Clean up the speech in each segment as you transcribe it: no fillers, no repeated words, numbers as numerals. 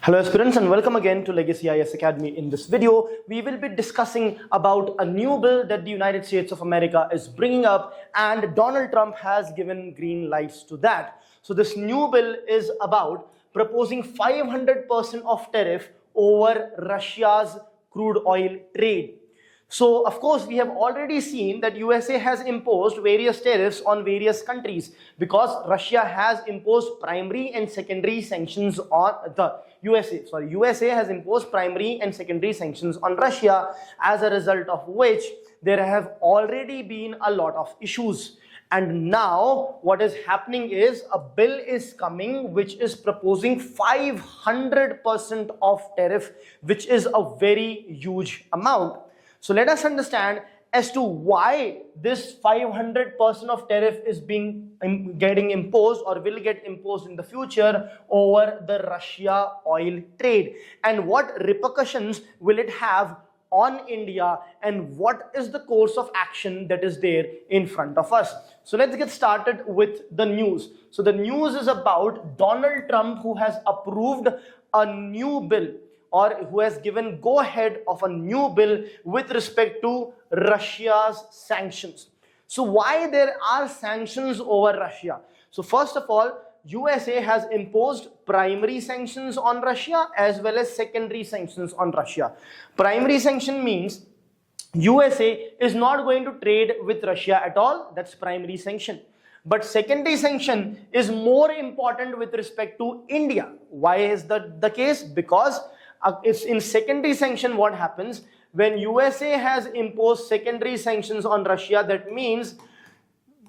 Hello aspirants and welcome again to Legacy IAS Academy. In this video, we will be discussing about a new bill that the United States of America is bringing up, and Donald Trump has given green lights to that. So this new bill is about proposing 500% of tariff over Russia's crude oil trade. So, of course, we have already seen that USA has imposed various tariffs on various countries because Russia has imposed primary and secondary sanctions on the USA has imposed primary and secondary sanctions on Russia, as a result of which there have already been a lot of issues. And now what is happening is a bill is coming which is proposing 500% of tariff, which is a very huge amount. So let us understand as to why this 500% of tariff is getting imposed or will get imposed in the future over the Russia oil trade, and what repercussions will it have on India, and what is the course of action that is there in front of us. So let's get started with the news. So the news is about Donald Trump, who has approved a new bill, or who has given go ahead of a new bill with respect to Russia's sanctions. So why there are sanctions over Russia? So first of all, USA has imposed primary sanctions on Russia as well as secondary sanctions on Russia. Primary sanction means USA is not going to trade with Russia at all. That's primary sanction. But secondary sanction is more important with respect to India. Why is that the case? Because it's in secondary sanction, what happens when USA has imposed secondary sanctions on Russia, that means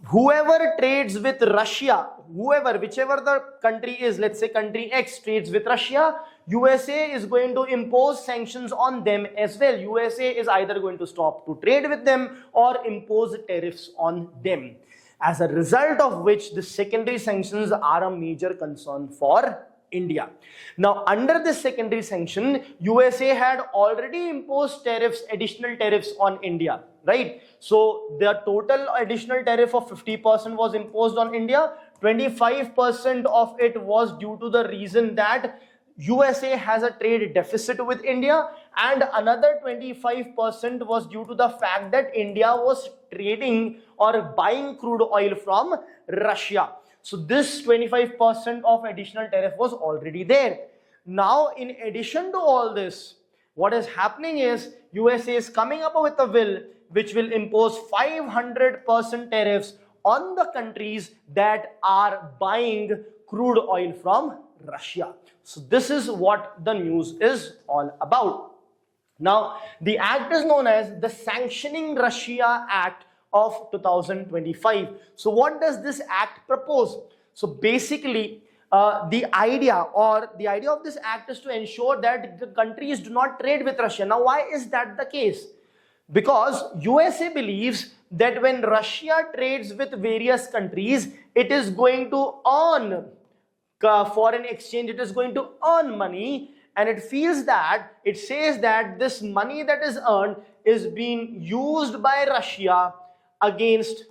whoever trades with Russia, whichever the country is, let's say country X trades with Russia, USA is going to impose sanctions on them as well. USA is either going to stop to trade with them or impose tariffs on them. As a result of which, the secondary sanctions are a major concern for India. Now, under this secondary sanction, USA had already imposed tariffs, additional tariffs on India, right? So the total additional tariff of 50% was imposed on India. 25% of it was due to the reason that USA has a trade deficit with India, and another 25% was due to the fact that India was trading or buying crude oil from Russia. So this 25% of additional tariff was already there. Now, in addition to all this, what is happening is USA is coming up with a bill which will impose 500% tariffs on the countries that are buying crude oil from Russia. So this is what the news is all about. Now, the act is known as the Sanctioning Russia Act of 2025. So what does this act propose? So basically, the idea of this act is to ensure that the countries do not trade with Russia. Now, why is that the case? Because USA believes that when Russia trades with various countries, it is going to earn foreign exchange, it is going to earn money, and it says that this money that is earned is being used by Russia against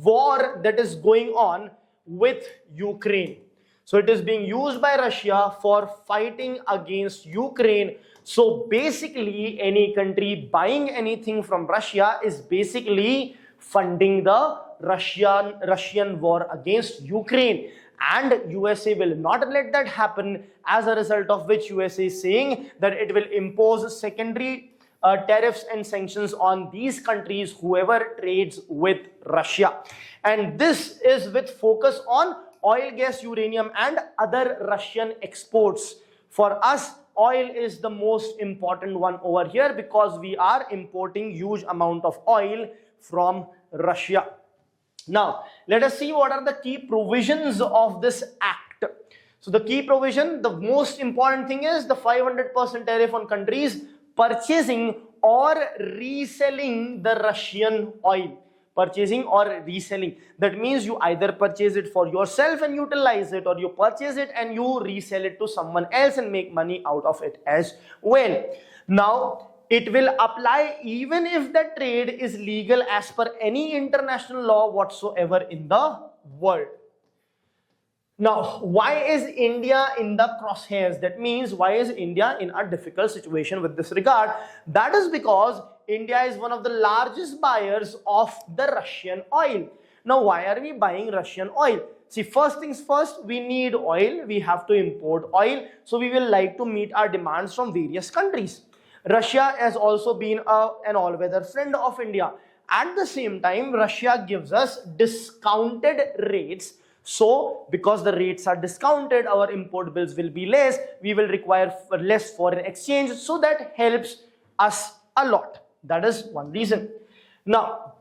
war that is going on with Ukraine. So it is being used by Russia for fighting against Ukraine. So basically, any country buying anything from Russia is basically funding the Russian war against Ukraine. And USA will not let that happen, as a result of which USA is saying that it will impose secondary tariffs and sanctions on these countries, whoever trades with Russia. And this is with focus on oil, gas, uranium and other Russian exports. For us, oil is the most important one over here because we are importing huge amount of oil from Russia. Now, let us see what are the key provisions of this act. So the key provision, the most important thing is the 500% tariff on countries purchasing or reselling the Russian oil. Purchasing or reselling. That means you either purchase it for yourself and utilize it, or you purchase it and you resell it to someone else and make money out of it as well. Now, it will apply even if the trade is legal as per any international law whatsoever in the world. Now, why is India in the crosshairs? That means, why is India in a difficult situation with this regard? That is because India is one of the largest buyers of the Russian oil. Now, why are we buying Russian oil? See, first things first, we need oil. We have to import oil. So, we will like to meet our demands from various countries. Russia has also been an all-weather friend of India. At the same time, Russia gives us discounted rates. So, because the rates are discounted, our import bills will be less. We will require less foreign exchange. So, that helps us a lot. That is one reason. Now,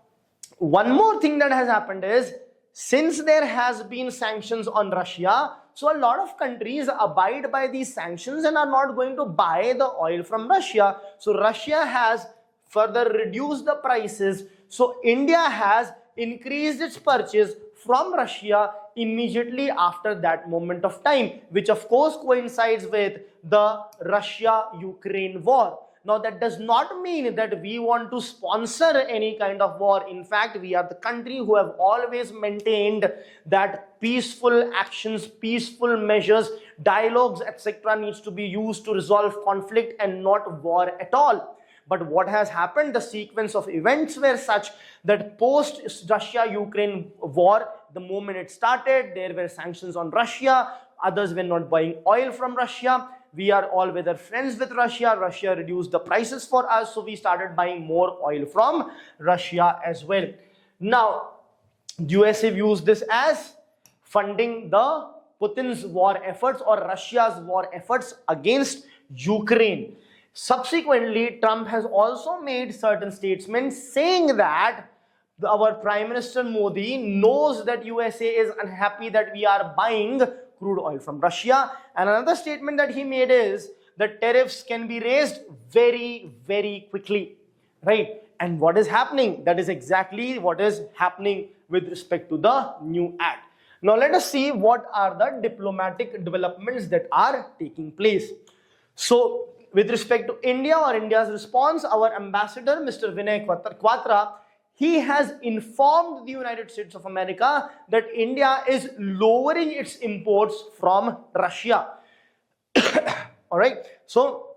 one more thing that has happened is, since there has been sanctions on Russia, so a lot of countries abide by these sanctions and are not going to buy the oil from Russia. So, Russia has further reduced the prices. So, India has increased its purchase from Russia immediately after that moment of time, which of course coincides with the Russia-Ukraine war. Now, that does not mean that we want to sponsor any kind of war. In fact, we are the country who have always maintained that peaceful actions, peaceful measures, dialogues, etc. needs to be used to resolve conflict and not war at all. But what has happened, the sequence of events were such that post Russia-Ukraine war, the moment it started, there were sanctions on Russia. Others were not buying oil from Russia. We are all weather friends with Russia. Russia reduced the prices for us. So we started buying more oil from Russia as well. Now, USA views this as funding the Putin's war efforts or Russia's war efforts against Ukraine. Subsequently, Trump has also made certain statements saying that our Prime Minister Modi knows that USA is unhappy that we are buying crude oil from Russia. And another statement that he made is that tariffs can be raised very, very quickly, right? And what is happening? That is exactly what is happening with respect to the new act. Now, let us see what are the diplomatic developments that are taking place. So, with respect to India or India's response, our ambassador, Mr. Vinay Quatra, he has informed the United States of America that India is lowering its imports from Russia. All right. So,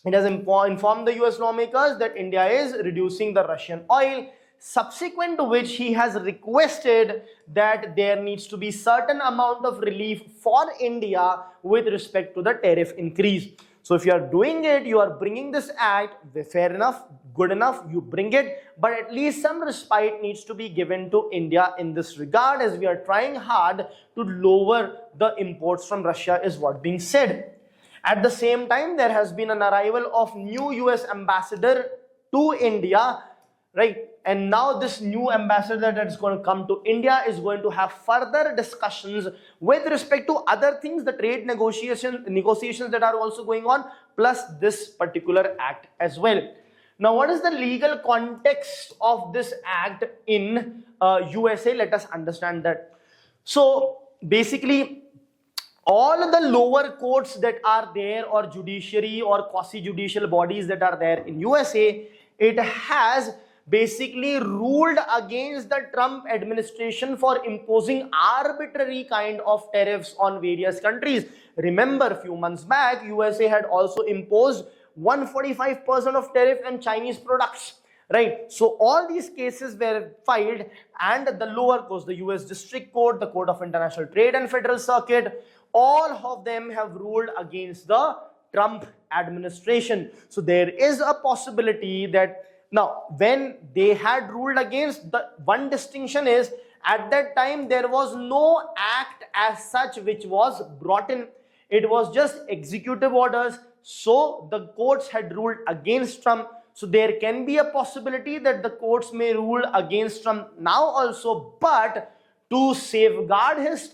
it has informed the US lawmakers that India is reducing the Russian oil, subsequent to which he has requested that there needs to be certain amount of relief for India with respect to the tariff increase. So if you are doing it, you are bringing this act, fair enough, good enough, you bring it, but at least some respite needs to be given to India in this regard, as we are trying hard to lower the imports from Russia is what being said. At the same time, there has been an arrival of new US ambassador to India, right? And now this new ambassador that is going to come to India is going to have further discussions with respect to other things, the trade negotiations that are also going on, plus this particular act as well. Now, what is the legal context of this act in USA? Let us understand that. So, basically, all the lower courts that are there, or judiciary or quasi-judicial bodies that are there in USA, it has basically ruled against the Trump administration for imposing arbitrary kind of tariffs on various countries. Remember, a few months back, USA had also imposed 145% of tariff on Chinese products, right? So all these cases were filed, and the lower courts, the US District Court, the Court of International Trade and Federal Circuit, all of them have ruled against the Trump administration. So there is a possibility that now, when they had ruled against, the one distinction is, at that time there was no act as such which was brought in. It was just executive orders. So the courts had ruled against Trump. So there can be a possibility that the courts may rule against Trump now also, but to safeguard his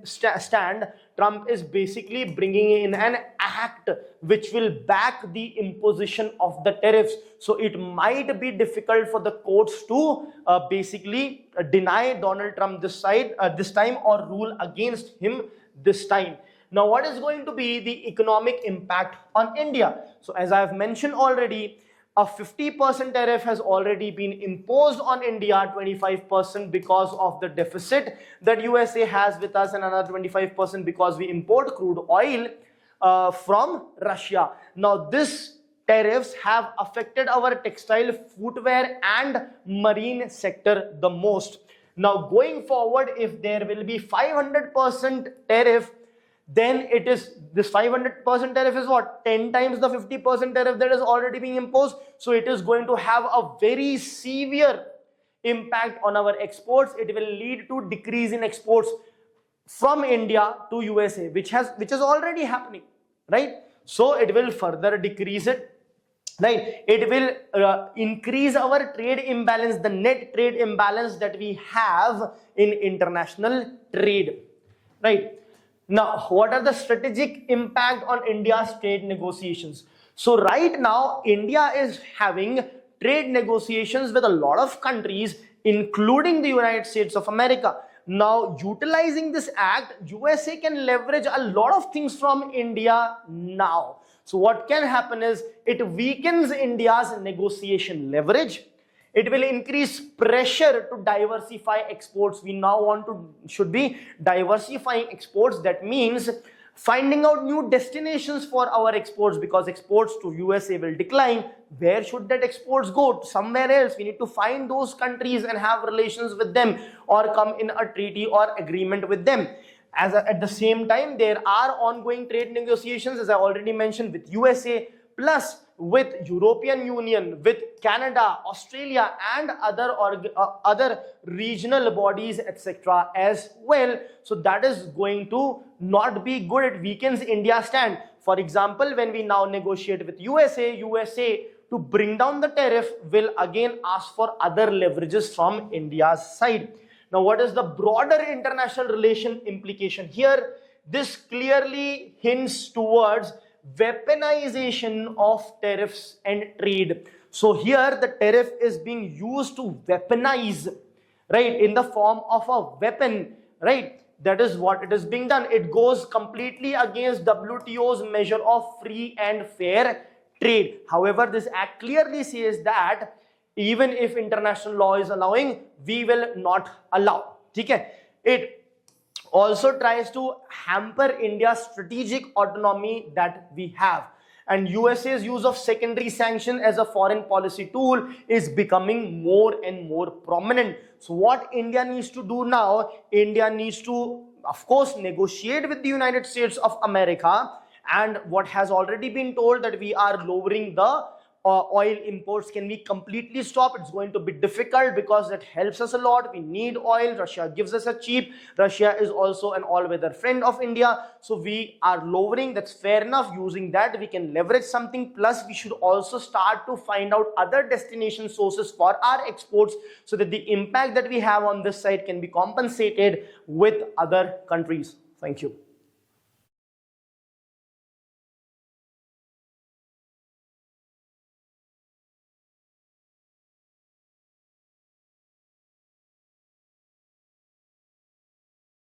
stand, Trump is basically bringing in an act which will back the imposition of the tariffs. So it might be difficult for the courts to basically deny Donald Trump this time, or rule against him this time. Now, what is going to be the economic impact on India? So as I have mentioned already, a 50% tariff has already been imposed on India, 25% because of the deficit that USA has with us, and another 25% because we import crude oil from Russia. Now this tariffs have affected our textile, footwear and marine sector the most. Now going forward, if there will be 500% tariff, then it is, this 500% tariff is what? 10 times the 50% tariff that is already being imposed. So it is going to have a very severe impact on our exports. It will lead to decrease in exports from India to USA, which is already happening, right? So it will further decrease it, right? It will increase our trade imbalance, the net trade imbalance that we have in international trade, right? Now, what are the strategic impact on India's trade negotiations? So right now, India is having trade negotiations with a lot of countries, including the United States of America. Now, utilizing this act, USA can leverage a lot of things from India now. So what can happen is, it weakens India's negotiation leverage. It will increase pressure to diversify exports. We now should be diversifying exports. That means finding out new destinations for our exports, because exports to USA will decline. Where should that exports go? Somewhere else. We need to find those countries and have relations with them, or come in a treaty or agreement with them. At the same time, there are ongoing trade negotiations, as I already mentioned, with USA, plus with European Union, with Canada, Australia and other regional bodies, etc. as well. So that is going to not be good. It weakens India's stand. For example, when we now negotiate with USA to bring down the tariff will again ask for other leverages from India's side. Now, what is the broader international relation implication here? This clearly hints towards weaponization of tariffs and trade. So here the tariff is being used to weaponize, right, in the form of a weapon, right? That is what it is being done. It goes completely against WTO's measure of free and fair trade. However, this act clearly says that even if international law is allowing, we will not allow. Okay? It also tries to hamper India's strategic autonomy that we have. And USA's use of secondary sanction as a foreign policy tool is becoming more and more prominent. So what India needs to do now, India needs to, of course, negotiate with the United States of America. And what has already been told, that we are lowering the oil imports can be completely stopped. It's going to be difficult because that helps us a lot. We need oil. Russia gives us a cheap. Russia is also an all-weather friend of India. So we are lowering. That's fair enough. Using that, we can leverage something. Plus, we should also start to find out other destination sources for our exports, so that the impact that we have on this side can be compensated with other countries. Thank you.